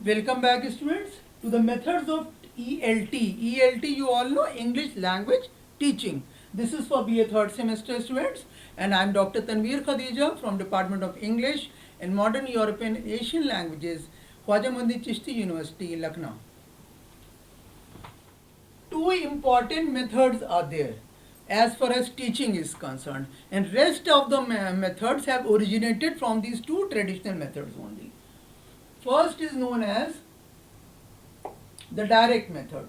Welcome back, students, to the methods of ELT. ELT, you all know, English Language Teaching. This is for BA third semester students, and I am Dr. Tanveer Khadija from Department of English and Modern European Asian Languages, Khwaja Mundi Chishti University, Lucknow. Two important methods are there as far as teaching is concerned, and rest of the methods have originated from these two traditional methods only. First is known as the direct method.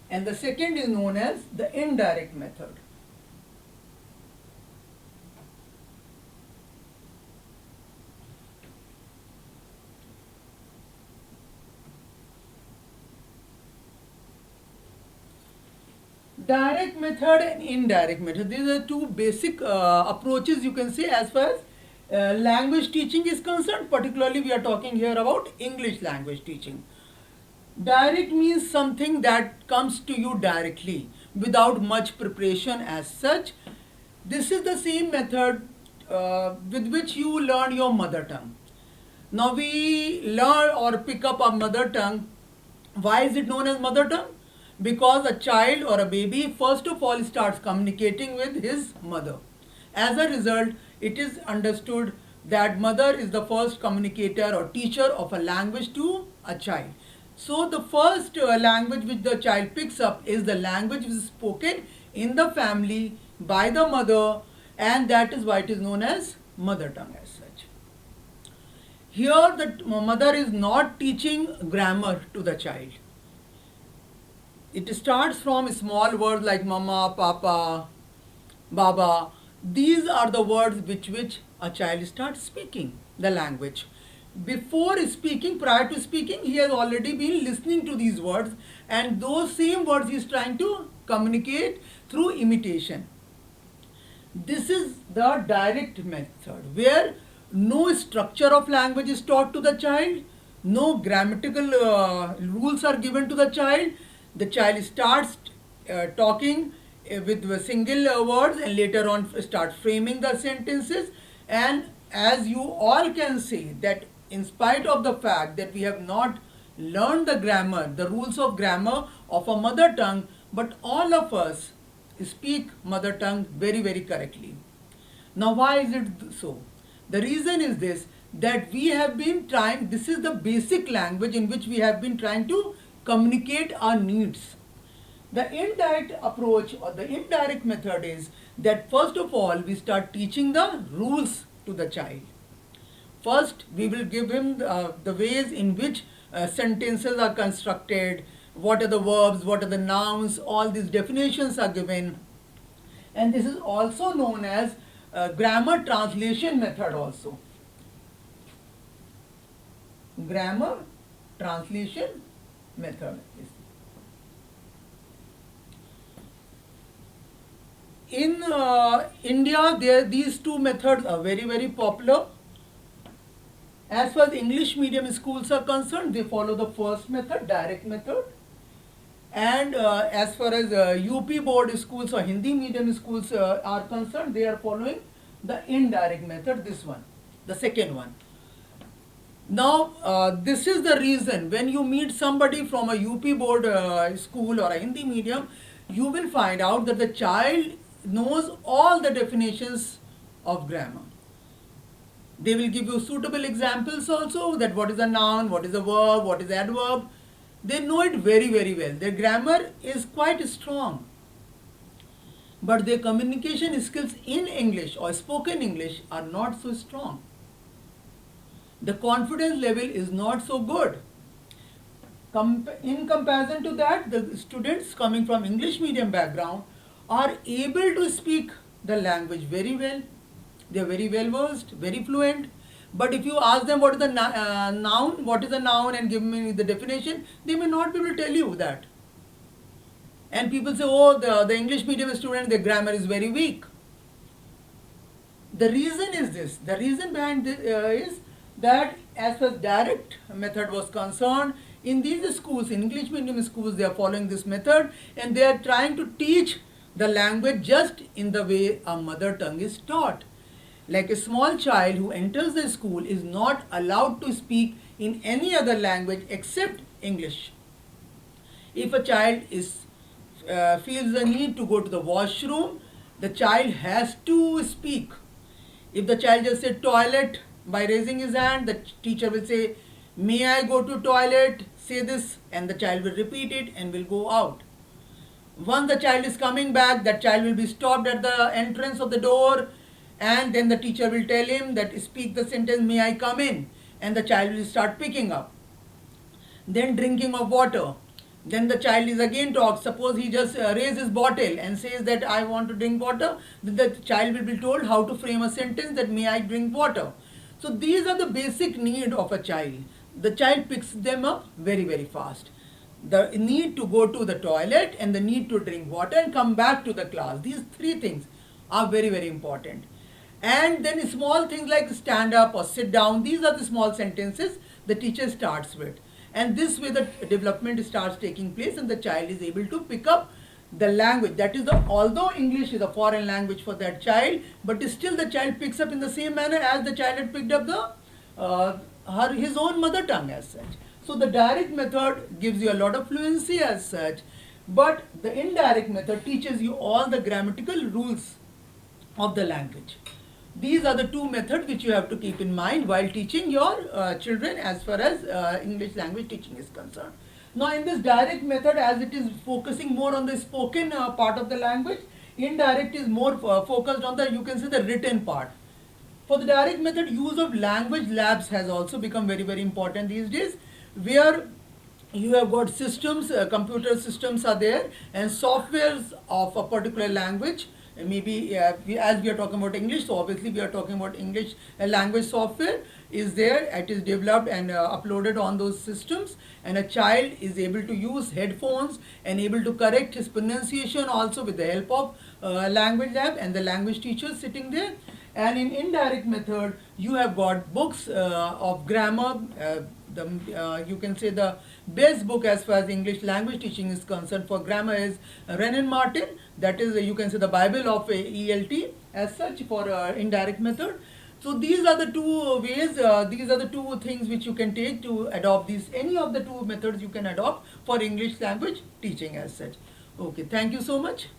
And the second is known as the indirect method. Direct method and indirect method. These are two basic approaches, you can say, as far as language teaching is concerned. Particularly, we are talking here about English language teaching. Direct means something that comes to you directly without much preparation as such. This is the same method with which you learn your mother tongue. Now we learn or pick up our mother tongue. Why is it known as mother tongue? Because a child or a baby first of all starts communicating with his mother. As a result, it is understood that mother is the first communicator or teacher of a language to a child. So the first language which the child picks up is the language which is spoken in the family by the mother, and that is why it is known as mother tongue as such. Here the mother is not teaching grammar to the child. It starts from small words like mama, papa, baba. These are the words which a child starts speaking the language. Before speaking, prior to speaking, he has already been listening to these words, and those same words he is trying to communicate through imitation. This is the direct method where no structure of language is taught to the child, no grammatical rules are given to the child. The child starts talking with single words and later on start framing the sentences. And as you all can see that in spite of the fact that we have not learned the grammar, the rules of grammar of a mother tongue, but all of us speak mother tongue very, very correctly. Now why is it so? The reason is this, that we have been trying, this is the basic language in which we have been trying to communicate our needs. The indirect approach or the indirect method is that first of all we start teaching the rules to the child. First we will give him the ways in which sentences are constructed, what are the verbs, what are the nouns, all these definitions are given. And this is also known as grammar translation method also. Grammar translation method. In India, these two methods are very, very popular. As far as English medium schools are concerned, they follow the first method, direct method. And as far as UP board schools or Hindi medium schools are concerned, they are following the indirect method, this one, the second one. Now, this is the reason when you meet somebody from a UP board school or a Hindi medium, you will find out that the child knows all the definitions of grammar. They will give you suitable examples also, that what is a noun, what is a verb, what is adverb. They know it very, very well. Their grammar is quite strong. But their communication skills in English or spoken English are not so strong. The confidence level is not so good. In comparison to that, the students coming from English medium background are able to speak the language very well. They are very well versed, very fluent. But if you ask them what is the noun, what is a noun, and give me the definition, they may not be able to tell you that. And people say, oh, the English medium student, their grammar is very weak. The reason is this. The reason behind this is that as far as direct method was concerned, In these schools, in English medium schools, they are following this method, and they are trying to teach the language just in the way a mother tongue is taught. Like a small child who enters the school is not allowed to speak in any other language except English. If a child feels the need to go to the washroom, the child has to speak. If the child just said toilet by raising his hand, the teacher will say, "May I go to toilet?" Say this, and the child will repeat it and will go out. Once the child is coming back, that child will be stopped at the entrance of the door, and then the teacher will tell him that speak the sentence, "May I come in?" And the child will start picking up. Then drinking of water. Then the child is again talks. Suppose he just raises his bottle and says that I want to drink water. Then the child will be told how to frame a sentence that may I drink water. So these are the basic need of a child. The child picks them up very, very fast. The need to go to the toilet and the need to drink water and come back to the class. These three things are very, very important. And then small things like stand up or sit down, these are the small sentences the teacher starts with. And this way the development starts taking place and the child is able to pick up the language. That is, although English is a foreign language for that child, but still the child picks up in the same manner as the child had picked up his own mother tongue as such. So the direct method gives you a lot of fluency as such, but the indirect method teaches you all the grammatical rules of the language. These are the two methods which you have to keep in mind while teaching your children as far as English language teaching is concerned. Now in this direct method, as it is focusing more on the spoken part of the language, indirect is more focused on the, you can say, the written part. For the direct method, use of language labs has also become very, very important these days, where you have got systems, computer systems are there, and softwares of a particular language. Maybe as we are talking about English, so obviously we are talking about English language software is there. It is developed and uploaded on those systems, and a child is able to use headphones and able to correct his pronunciation also with the help of language lab and the language teachers sitting there. And in indirect method, you have got books of grammar. You can say the best book as far as English language teaching is concerned for grammar is Renan Martin. That is, you can say, the Bible of ELT as such for indirect method. So these are the two ways, these are the two things which you can take to adopt these. Any of the two methods you can adopt for English language teaching as such. Okay, thank you so much.